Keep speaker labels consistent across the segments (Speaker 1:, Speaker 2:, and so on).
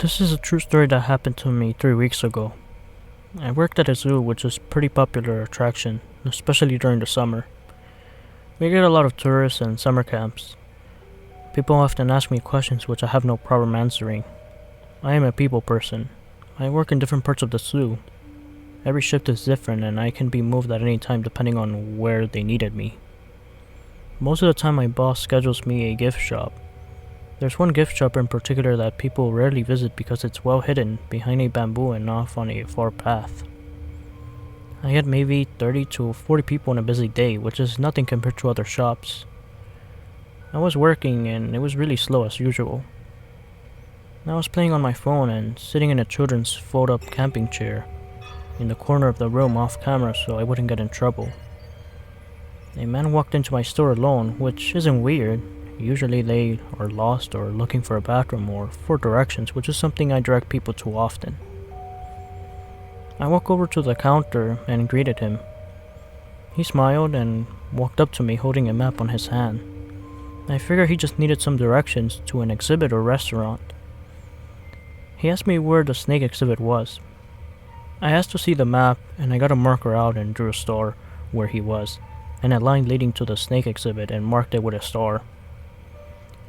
Speaker 1: This is a true story that happened to me 3 weeks ago. I worked at a zoo, which is a pretty popular attraction, especially during the summer. We get a lot of tourists and summer camps. People often ask me questions which I have no problem answering. I am a people person. I work in different parts of the zoo. Every shift is different and I can be moved at any time depending on where they needed me. Most of the time my boss schedules me a gift shop. There's one gift shop in particular that people rarely visit because it's well hidden behind a bamboo and off on a far path. I had maybe 30 to 40 people on a busy day, which is nothing compared to other shops. I was working and it was really slow as usual. I was playing on my phone and sitting in a children's fold-up camping chair in the corner of the room off camera so I wouldn't get in trouble. A man walked into my store alone, which isn't weird. Usually they are lost or looking for a bathroom or for directions, which is something I direct people to often. I walked over to the counter and greeted him. He smiled and walked up to me holding a map on his hand. I figured he just needed some directions to an exhibit or restaurant. He asked me where the snake exhibit was. I asked to see the map and I got a marker out and drew a star where he was, and a line leading to the snake exhibit and marked it with a star.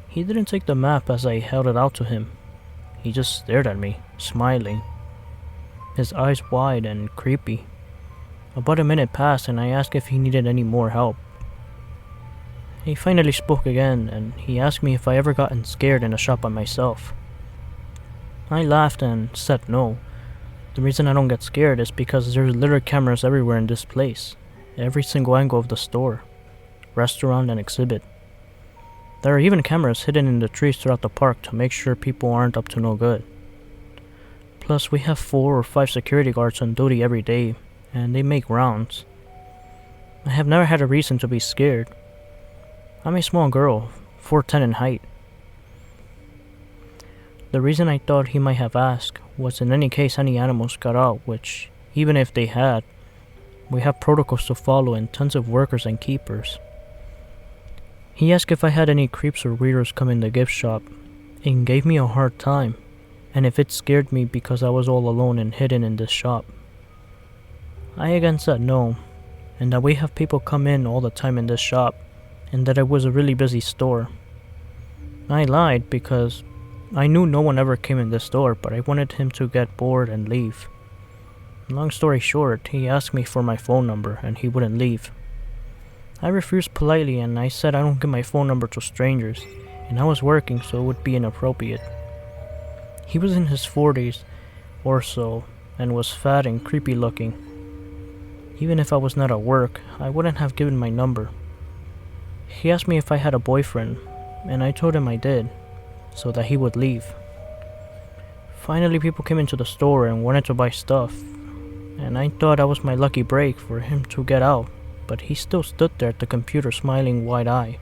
Speaker 1: He didn't take the map as I held it out to him. He just stared at me, smiling, his eyes wide and creepy. About a minute passed and I asked if he needed any more help. He finally spoke again and he asked me if I ever gotten scared in a shop by myself. I laughed and said no. The reason I don't get scared is because there's literally cameras everywhere in this place. Every single angle of the store, restaurant and exhibit. There are even cameras hidden in the trees throughout the park to make sure people aren't up to no good. Plus, we have 4 or 5 security guards on duty every day, and they make rounds. I have never had a reason to be scared. I'm a small girl, 4'10" in height. The reason I thought he might have asked was in any case any animals got out, which, even if they had, we have protocols to follow and tons of workers and keepers. He asked if I had any creeps or weirdos come in the gift shop and gave me a hard time, and if it scared me because I was all alone and hidden in this shop. I again said no, and that we have people come in all the time in this shop, and that it was a really busy store. I lied because I knew no one ever came in this store, but I wanted him to get bored and leave. Long story short, he asked me for my phone number and he wouldn't leave. I refused politely and I said I don't give my phone number to strangers, and I was working so it would be inappropriate. He was in his 40s or so and was fat and creepy looking. Even if I was not at work, I wouldn't have given my number. He asked me if I had a boyfriend, and I told him I did, so that he would leave. Finally, people came into the store and wanted to buy stuff, and I thought that was my lucky break for him to get out, but he still stood there at the computer smiling wide-eyed,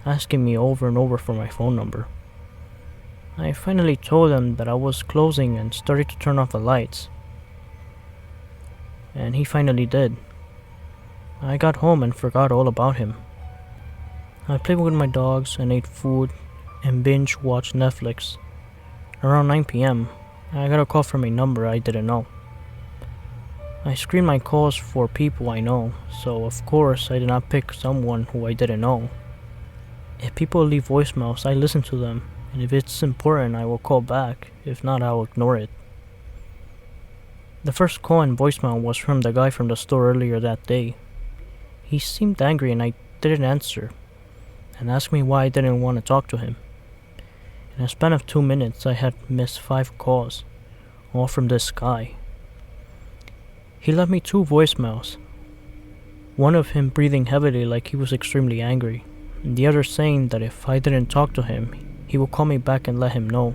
Speaker 1: asking me over and over for my phone number. I finally told him that I was closing and started to turn off the lights, and he finally did. I got home and forgot all about him. I played with my dogs and ate food and binge-watched Netflix. Around 9 p.m., I got a call from a number I didn't know. I screened my calls for people I know, so of course I did not pick someone who I didn't know. If people leave voicemails, I listen to them, and if it's important, I will call back. If not, I will ignore it. The first call and voicemail was from the guy from the store earlier that day. He seemed angry and I didn't answer, and asked me why I didn't want to talk to him. In a span of 2 minutes, I had missed 5 calls, all from this guy. He left me 2 voicemails, one of him breathing heavily like he was extremely angry, and the other saying that if I didn't talk to him, he would call me back and let him know.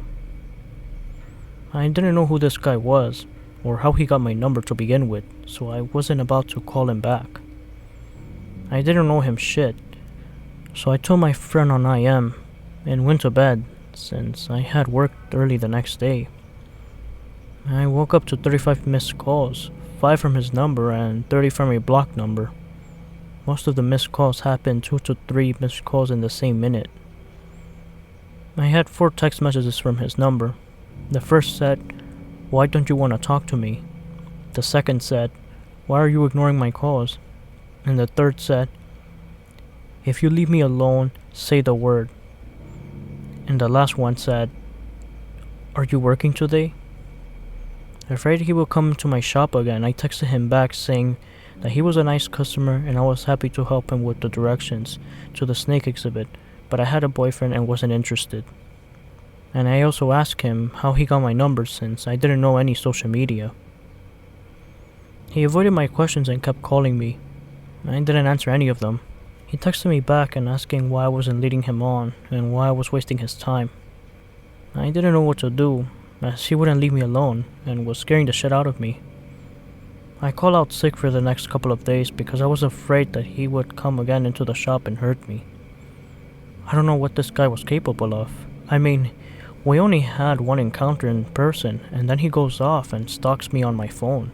Speaker 1: I didn't know who this guy was, or how he got my number to begin with, so I wasn't about to call him back. I didn't know him shit, so I told my friend on IM, and went to bed, since I had worked early the next day. I woke up to 35 missed calls, 5 from his number and 30 from a blocked number. Most of the missed calls happened 2 to 3 missed calls in the same minute. I had 4 text messages from his number. The first said, "Why don't you want to talk to me?" The second said, "Why are you ignoring my calls?" And the third said, "If you leave me alone, say the word." And the last one said, "Are you working today?" Afraid he would come to my shop again, I texted him back saying that he was a nice customer and I was happy to help him with the directions to the snake exhibit, but I had a boyfriend and wasn't interested. And I also asked him how he got my number since I didn't know any social media. He avoided my questions and kept calling me. I didn't answer any of them. He texted me back and asking why I wasn't leading him on and why I was wasting his time. I didn't know what to do, as he wouldn't leave me alone and was scaring the shit out of me. I called out sick for the next couple of days because I was afraid that he would come again into the shop and hurt me. I don't know what this guy was capable of. I mean, we only had one encounter in person and then he goes off and stalks me on my phone.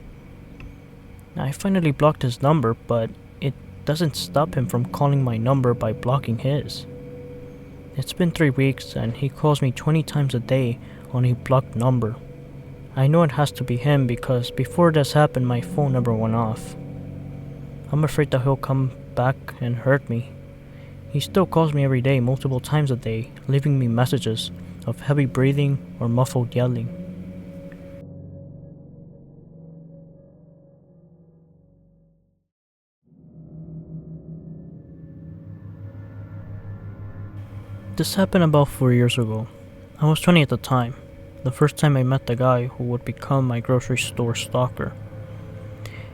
Speaker 1: I finally blocked his number, but it doesn't stop him from calling my number by blocking his. It's been 3 weeks and he calls me 20 times a day on a blocked number. I know it has to be him because before this happened my phone never went off. I'm afraid that he'll come back and hurt me. He still calls me every day, multiple times a day, leaving me messages of heavy breathing or muffled yelling. This happened about 4 years ago. I was 20 at the time, the first time I met the guy who would become my grocery store stalker.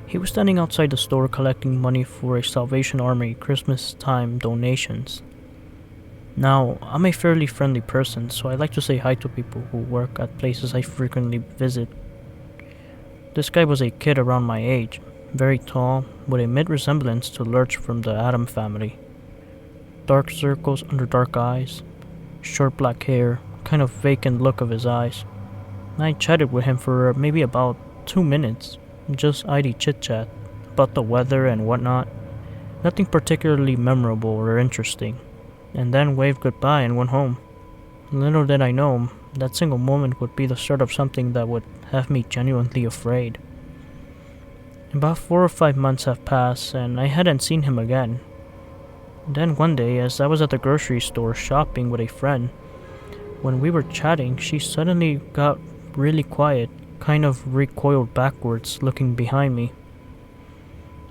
Speaker 1: He was standing outside the store collecting money for a Salvation Army Christmas time donations. Now, I'm a fairly friendly person, so I like to say hi to people who work at places I frequently visit. This guy was a kid around my age, very tall, with a mid-resemblance to Lurch from the Atom Family. Dark circles under dark eyes, short black hair, kind of vacant look of his eyes. I chatted with him for maybe about 2 minutes, just idle chit-chat about the weather and whatnot. Nothing particularly memorable or interesting, and then waved goodbye and went home. Little did I know, that single moment would be the start of something that would have me genuinely afraid. About 4 or 5 months have passed, and I hadn't seen him again. Then one day, as I was at the grocery store shopping with a friend, when we were chatting, she suddenly got really quiet, kind of recoiled backwards, looking behind me.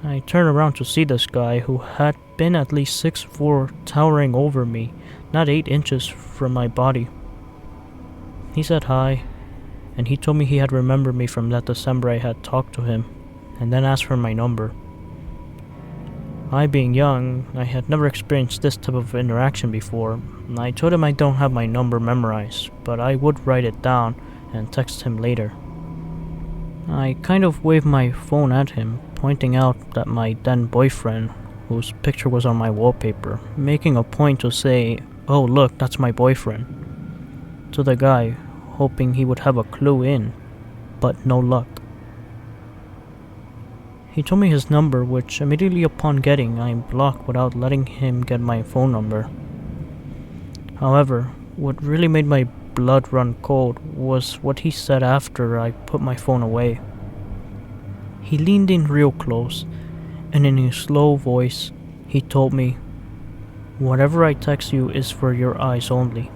Speaker 1: I turned around to see this guy who had been at least 6'4", towering over me, not 8 inches from my body. He said hi, and he told me he had remembered me from that December I had talked to him, and then asked for my number. I, being young, I had never experienced this type of interaction before. I told him I don't have my number memorized, but I would write it down and text him later. I kind of waved my phone at him, pointing out that my then boyfriend, whose picture was on my wallpaper, making a point to say, "Oh look, that's my boyfriend," to the guy, hoping he would have a clue in, but no luck. He told me his number, which immediately upon getting, I blocked without letting him get my phone number. However, what really made my blood run cold was what he said after I put my phone away. He leaned in real close, and in a slow voice, he told me, "Whatever I text you is for your eyes only."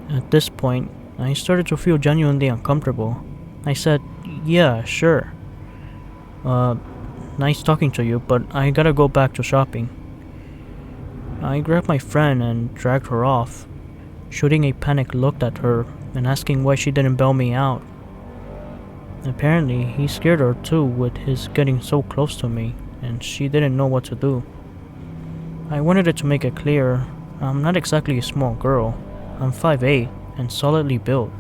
Speaker 1: At this point, I started to feel genuinely uncomfortable. I said, "Yeah, sure. Nice talking to you, but I gotta go back to shopping." I grabbed my friend and dragged her off, shooting a panicked look at her and asking why she didn't bail me out. Apparently, he scared her too with his getting so close to me, and she didn't know what to do. I wanted it to make it clear, I'm not exactly a small girl. I'm 5'8" and solidly built.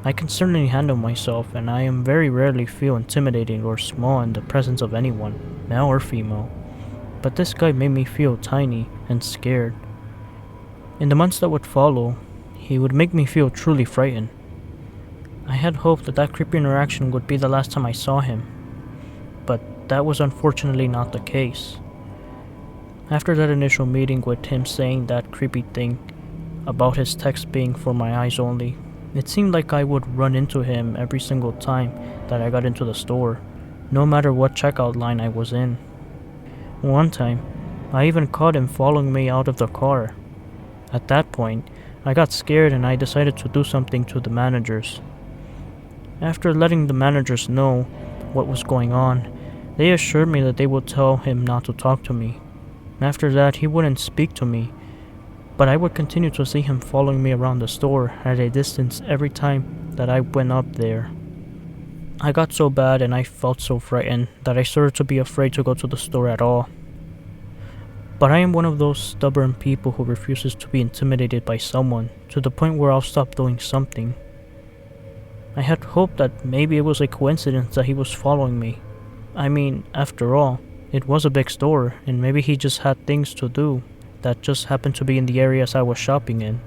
Speaker 1: I can certainly handle myself, and I am very rarely feel intimidating or small in the presence of anyone, male or female. But this guy made me feel tiny and scared. In the months that would follow, he would make me feel truly frightened. I had hoped that that creepy interaction would be the last time I saw him, but that was unfortunately not the case. After that initial meeting with him saying that creepy thing about his text being for my eyes only, It seemed like I would run into him every single time that I got into the store, no matter what checkout line I was in. One time, I even caught him following me out of the car. At that point, I got scared and I decided to do something to the managers. After letting the managers know what was going on, they assured me that they would tell him not to talk to me. After that, he wouldn't speak to me, but I would continue to see him following me around the store at a distance every time that I went up there. I got so bad and I felt so frightened that I started to be afraid to go to the store at all. But I am one of those stubborn people who refuses to be intimidated by someone to the point where I'll stop doing something. I had hoped that maybe it was a coincidence that he was following me. I mean, after all, it was a big store and maybe he just had things to do that just happened to be in the areas I was shopping in.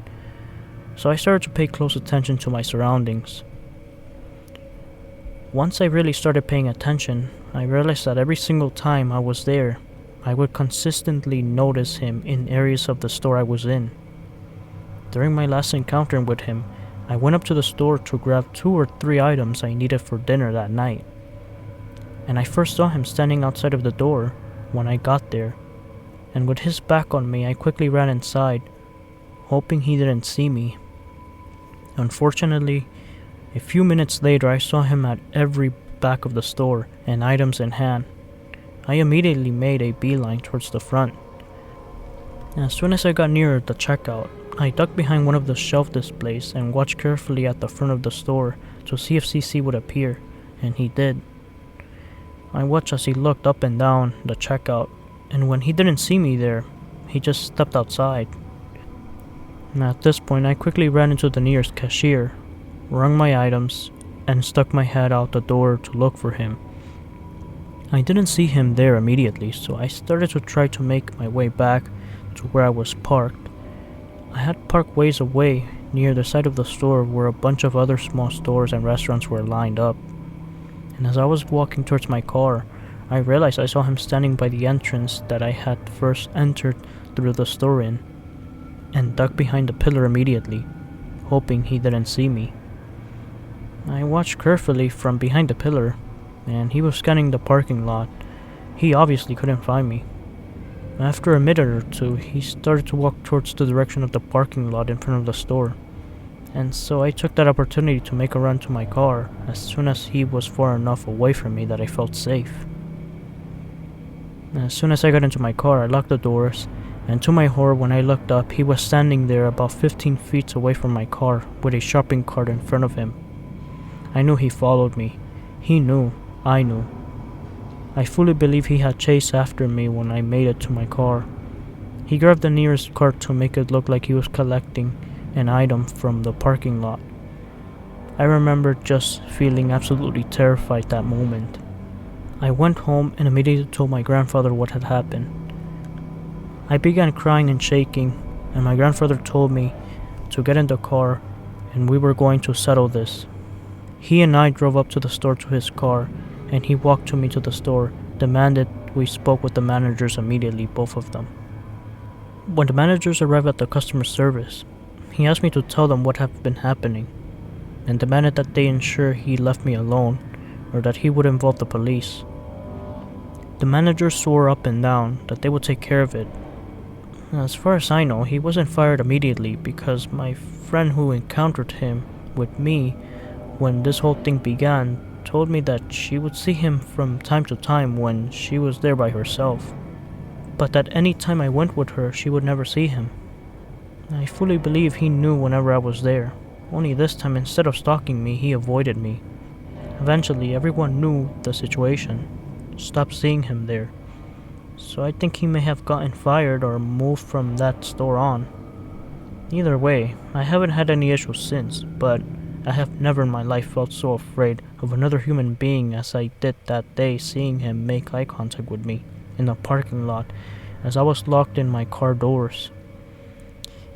Speaker 1: So I started to pay close attention to my surroundings. Once I really started paying attention, I realized that every single time I was there, I would consistently notice him in areas of the store I was in. During my last encounter with him, I went up to the store to grab 2 or 3 items I needed for dinner that night. And I first saw him standing outside of the door when I got there, and with his back on me, I quickly ran inside, hoping he didn't see me. Unfortunately, a few minutes later, I saw him at every back of the store and items in hand. I immediately made a beeline towards the front. As soon as I got near the checkout, I ducked behind one of the shelf displays and watched carefully at the front of the store to see if CC would appear, and he did. I watched as he looked up and down the checkout, and when he didn't see me there, he just stepped outside. And at this point, I quickly ran into the nearest cashier, rung my items, and stuck my head out the door to look for him. I didn't see him there immediately, so I started to try to make my way back to where I was parked. I had parked ways away near the side of the store where a bunch of other small stores and restaurants were lined up. And as I was walking towards my car, I realized I saw him standing by the entrance that I had first entered through the store in, and ducked behind the pillar immediately, hoping he didn't see me. I watched carefully from behind the pillar, and he was scanning the parking lot. He obviously couldn't find me. After a minute or two, he started to walk towards the direction of the parking lot in front of the store, and so I took that opportunity to make a run to my car as soon as he was far enough away from me that I felt safe. As soon as I got into my car, I locked the doors, and to my horror, when I looked up, he was standing there about 15 feet away from my car with a shopping cart in front of him. I knew he followed me. He knew. I knew. I fully believe he had chased after me when I made it to my car. He grabbed the nearest cart to make it look like he was collecting an item from the parking lot. I remember just feeling absolutely terrified that moment. I went home and immediately told my grandfather what had happened. I began crying and shaking, and my grandfather told me to get in the car and we were going to settle this. He and I drove up to the store to his car, and he walked to me to the store, demanded we spoke with the managers immediately, both of them. When the managers arrived at the customer service, he asked me to tell them what had been happening, and demanded that they ensure he left me alone, or that he would involve the police. The manager swore up and down that they would take care of it. As far as I know, he wasn't fired immediately because my friend who encountered him with me when this whole thing began told me that she would see him from time to time when she was there by herself, but that any time I went with her, she would never see him. I fully believe he knew whenever I was there, only this time instead of stalking me, he avoided me. Eventually, everyone knew the situation, stopped seeing him there, so I think he may have gotten fired or moved from that store on. Either way, I haven't had any issues since, but I have never in my life felt so afraid of another human being as I did that day seeing him make eye contact with me in the parking lot as I was locked in my car doors.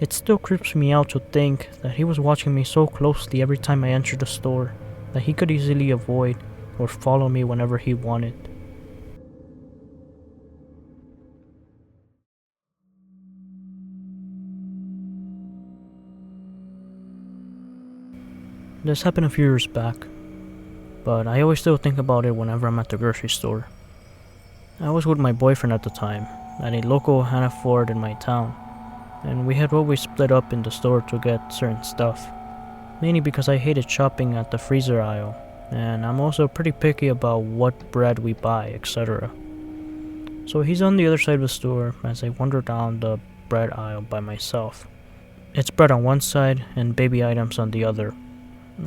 Speaker 1: It still creeps me out to think that he was watching me so closely every time I entered the store that he could easily avoid or follow me whenever he wanted. This happened a few years back, but I always still think about it whenever I'm at the grocery store. I was with my boyfriend at the time, at a local Hannaford in my town, and we had always split up in the store to get certain stuff, mainly because I hated shopping at the freezer aisle, and I'm also pretty picky about what bread we buy, etc. So he's on the other side of the store as I wander down the bread aisle by myself. It's bread on one side and baby items on the other.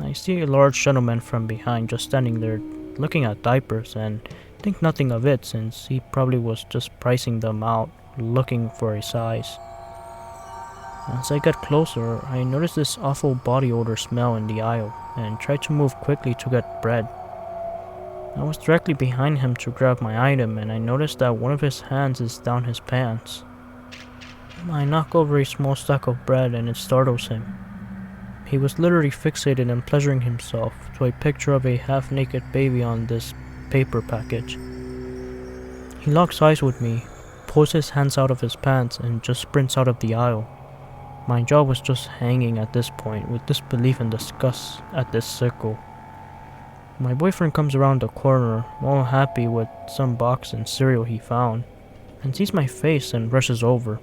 Speaker 1: I see a large gentleman from behind just standing there looking at diapers and think nothing of it since he probably was just pricing them out, looking for a size. As I get closer, I notice this awful body odor smell in the aisle and try to move quickly to get bread. I was directly behind him to grab my item and I noticed that one of his hands is down his pants. I knock over a small stack of bread and it startles him. He was literally fixated and pleasuring himself to a picture of a half-naked baby on this paper package. He locks eyes with me, pulls his hands out of his pants and just sprints out of the aisle. My jaw was just hanging at this point with disbelief and disgust at this sickle. My boyfriend comes around the corner, all happy with some box and cereal he found, and sees my face and rushes over.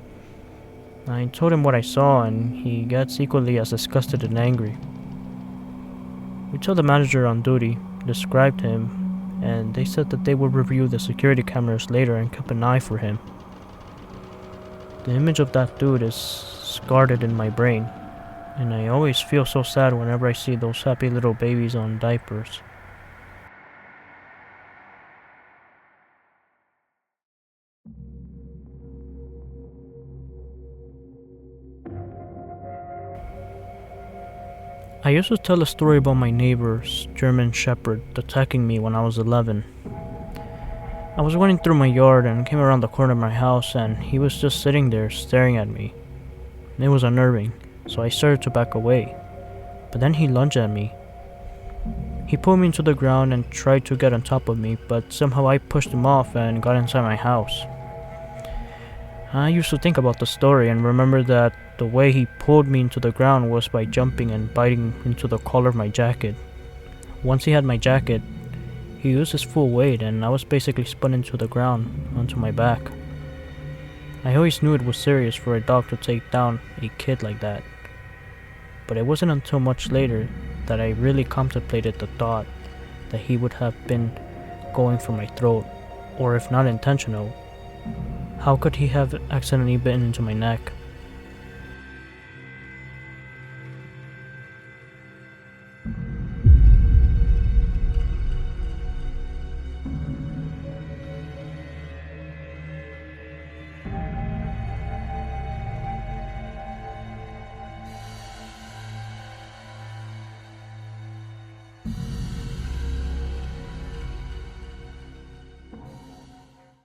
Speaker 1: I told him what I saw and he gets equally as disgusted and angry. We told the manager on duty, described him, and they said that they would review the security cameras later and keep an eye for him. The image of that dude is scarred in my brain, and I always feel so sad whenever I see those happy little babies on diapers. I used to tell a story about my neighbor's German Shepherd attacking me when I was 11. I was running through my yard and came around the corner of my house and he was just sitting there staring at me. It was unnerving, so I started to back away, but then he lunged at me. He pulled me into the ground and tried to get on top of me, but somehow I pushed him off and got inside my house. I used to think about the story and remember that the way he pulled me into the ground was by jumping and biting into the collar of my jacket. Once he had my jacket, he used his full weight and I was basically spun into the ground onto my back. I always knew it was serious for a dog to take down a kid like that, but it wasn't until much later that I really contemplated the thought that he would have been going for my throat, or if not intentional, how could he have accidentally bitten into my neck?